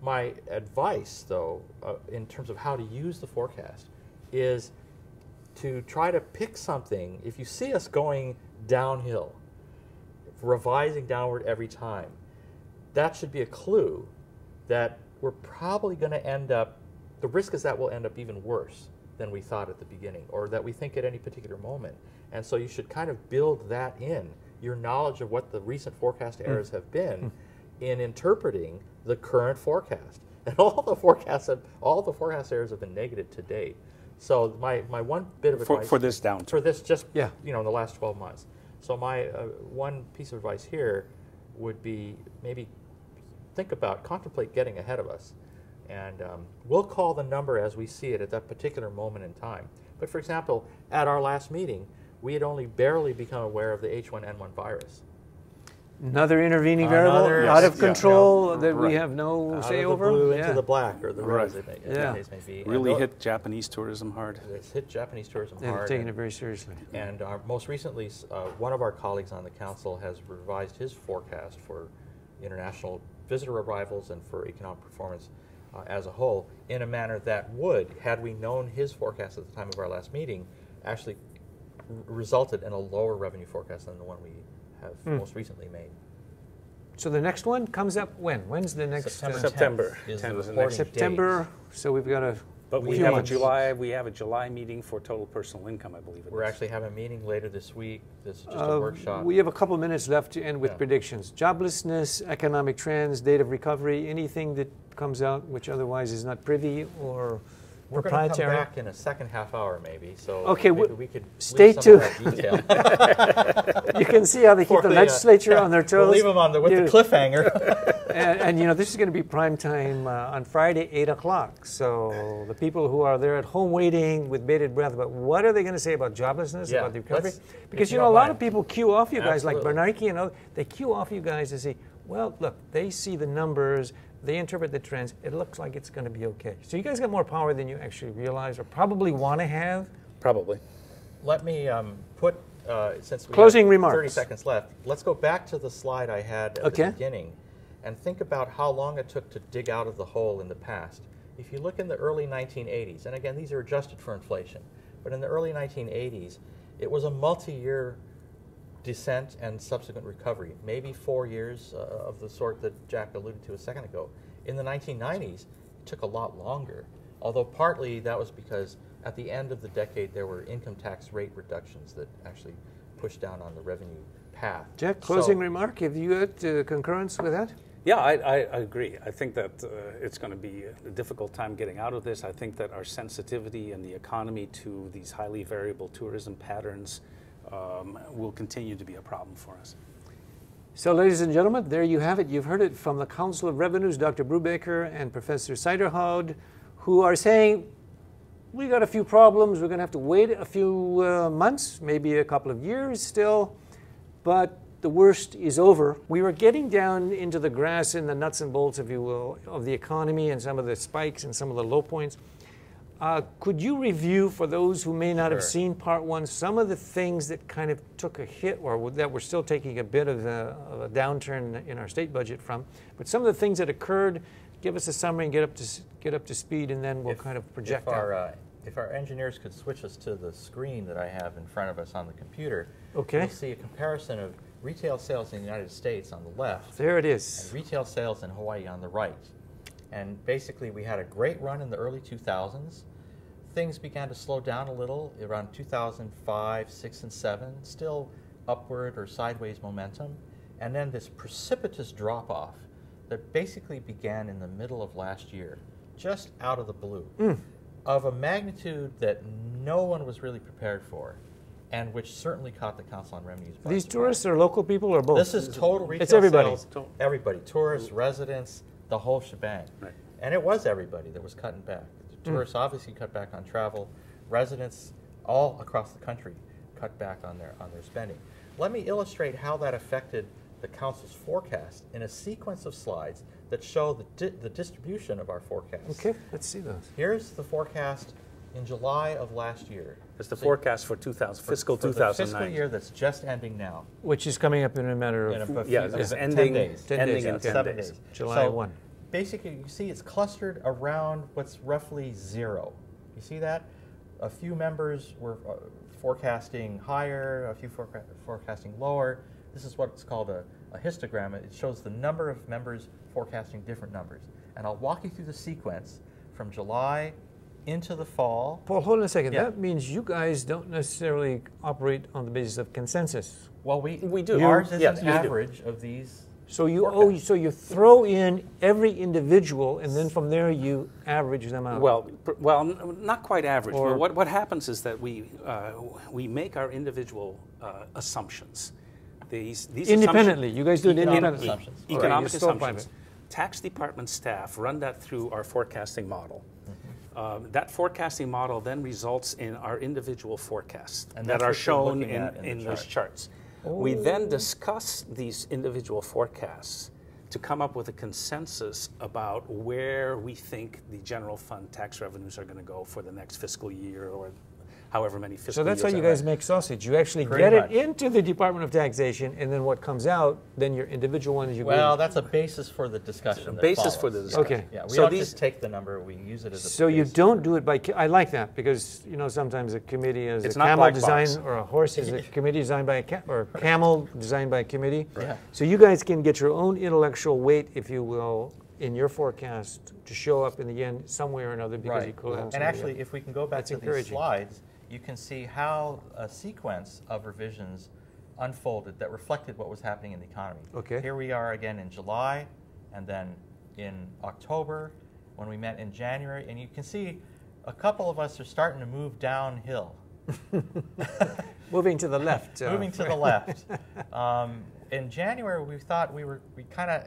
My advice, though, in terms of how to use the forecast, is to try to pick something. If you see us going downhill, revising downward every time, that should be a clue that we're probably going to end up, the risk is that we'll end up even worse than we thought at the beginning, or that we think at any particular moment. And so you should kind of build that in, your knowledge of what the recent forecast errors have been in interpreting the current forecast. And all the forecast errors have been negative to date. So my one bit of advice for this downturn, for this just in the last 12 months. So my one piece of advice here would be maybe contemplate getting ahead of us, and we'll call the number as we see it at that particular moment in time. But for example, at our last meeting, we had only barely become aware of the H1N1 virus. Another intervening variable, out of control, that we have no say over? Out of the blue into the black, or the red, as the case may be. Really hit Japanese tourism hard. It's hit Japanese tourism They've hard. taken it very seriously. And most recently, one of our colleagues on the council has revised his forecast for international visitor arrivals and for economic performance as a whole in a manner that would, had we known his forecast at the time of our last meeting, actually resulted in a lower revenue forecast than the one we have most recently made. So the next one comes up when? When's the next? September. September. So we've got But we have a July meeting for total personal income, I believe. We're actually having a meeting later this week. This is just a workshop. We have a couple minutes left to end with predictions. Joblessness, economic trends, date of recovery, anything that comes out which otherwise is not privy or We're going to come back in a second half hour, maybe. So maybe we could stay tuned. Detail. You can see how they keep the legislature on their toes. We'll leave them on with the cliffhanger. and this is going to be prime time on Friday, 8 o'clock. So the people who are there at home waiting with bated breath about what are they going to say about joblessness, about the recovery? Because a lot of people queue off you guys, like Bernanke and others. They queue off you guys to say, well, look, they see the numbers. They interpret the trends. It looks like it's going to be okay. So you guys got more power than you actually realize or probably want to have? Probably. Let me put, since we closing have remarks. 30 seconds left, let's go back to the slide I had at the beginning and think about how long it took to dig out of the hole in the past. If you look in the early 1980s, and again, these are adjusted for inflation, but in the early 1980s, it was a multi-year descent and subsequent recovery, maybe 4 years of the sort that Jack alluded to a second ago. In the 1990s, it took a lot longer, although partly that was because at the end of the decade there were income tax rate reductions that actually pushed down on the revenue path. Jack, closing remark, have you got concurrence with that? Yeah, I agree. I think that it's going to be a difficult time getting out of this. I think that our sensitivity in the economy to these highly variable tourism patterns will continue to be a problem for us. So, ladies and gentlemen, there you have it. You've heard it from the Council of Revenues, Dr. Brewbaker and Professor Suyderhoud, who are saying, we got a few problems. We're going to have to wait a few months, maybe a couple of years still, but the worst is over. We were getting down into the grass and the nuts and bolts, if you will, of the economy and some of the spikes and some of the low points. Could you review, for those who may not have seen part one, some of the things that kind of took a hit or that we're still taking a bit of a downturn in our state budget from, but some of the things that occurred, give us a summary and get up to speed, and then we'll kind of project out. If our engineers could switch us to the screen that I have in front of us on the computer, you'll see a comparison of retail sales in the United States on the left. There it is. And retail sales in Hawaii on the right. And basically, we had a great run in the early 2000s. Things began to slow down a little around 2005, 6, and 7, still upward or sideways momentum. And then this precipitous drop-off that basically began in the middle of last year, just out of the blue, of a magnitude that no one was really prepared for, and which certainly caught the Council on Revenues by These surprise. tourists are local people or both? This is total retail It's everybody. sales. Everybody. Tourists, residents, the whole shebang. Right. And it was everybody that was cutting back. Tourists obviously cut back on travel. Residents all across the country cut back on their spending. Let me illustrate how that affected the Council's forecast in a sequence of slides that show the distribution of our forecast. Okay, let's see those. Here's the forecast in July of last year. It's the forecast for fiscal 2009. The fiscal year that's just ending now. Which is coming up in a matter of it's 10 ending days. in 10 7 days. July So 1. basically, you see it's clustered around what's roughly 0. You see that? A few members were forecasting higher, a few forecasting lower. This is what's called a histogram. It shows the number of members forecasting different numbers. And I'll walk you through the sequence from July into the fall. Paul, hold on a second. Yeah. That means you guys don't necessarily operate on the basis of consensus. Well, we do. Ours is Yes, an we do. average of these. So you forecasts. so you throw in every individual, and then from there you average them out. Well, not quite average. Or- But what happens is that we make our individual assumptions. These independently, you guys do it Economic independently. assumptions. All right, Economic you're still private. assumptions. Tax department staff run that through our forecasting model. Mm-hmm. That forecasting model then results in our individual forecasts And that that's are what you're shown looking at in in the those chart. charts. We then discuss these individual forecasts to come up with a consensus about where we think the general fund tax revenues are going to go for the next fiscal year or however many fiscal So that's years. how you are guys left. make sausage. You actually Pretty get much. it into the Department of Taxation, and then what comes out, then your individual ones you Well, go. that's a basis for the discussion. that basis for follows. the discussion. Okay. Yeah, we So don't these- just take the number, we use it as a So you basis. don't do it by. I like that because sometimes a committee is It's a not camel black designed box. or a horse is a committee designed by or a camel designed by a committee. Yeah. So you guys can get your own intellectual weight, if you will, in your forecast to show up in the end somewhere or another because you Right. collapse. And actually, if we can go back That's to these encouraging. slides, you can see how a sequence of revisions unfolded that reflected what was happening in the economy. Okay. Here we are again in July, and then in October, when we met in January, and you can see a couple of us are starting to move downhill. moving to the left. Moving to the left. In January, we thought we kind of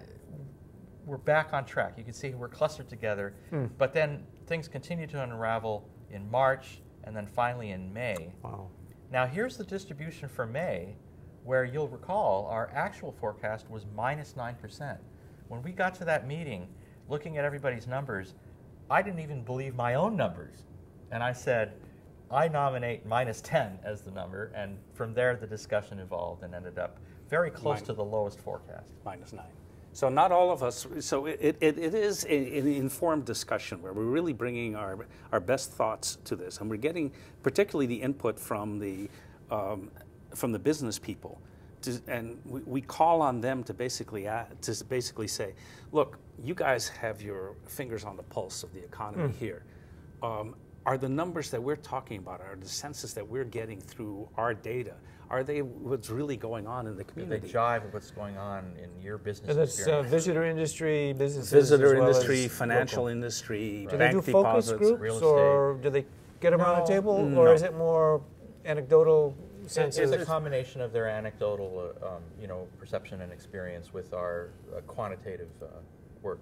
were back on track. You can see we're clustered together, but then things continued to unravel in March, and then finally in May. Wow. Now here's the distribution for May, where you'll recall our actual forecast was minus 9%. When we got to that meeting, looking at everybody's numbers, I didn't even believe my own numbers. And I said, I nominate minus 10 as the number, and from there the discussion evolved and ended up very close to the lowest forecast. -9. So not all of us, so it is an informed discussion where we're really bringing our best thoughts to this, and we're getting particularly the input from the business people, and we call on them to basically say, look, you guys have your fingers on the pulse of the economy here. Are the numbers that we're talking about, are the census that we're getting through our data, are they what's really going on in the They community? jive with what's going on in your business And that's experience. visitor industry, businesses. Visitor as well industry, as financial local. industry, Do they bank do focus deposits. groups, real or do they get them around No. the table, No. or is it more anecdotal It's senses? a combination of their anecdotal, perception and experience with our quantitative work.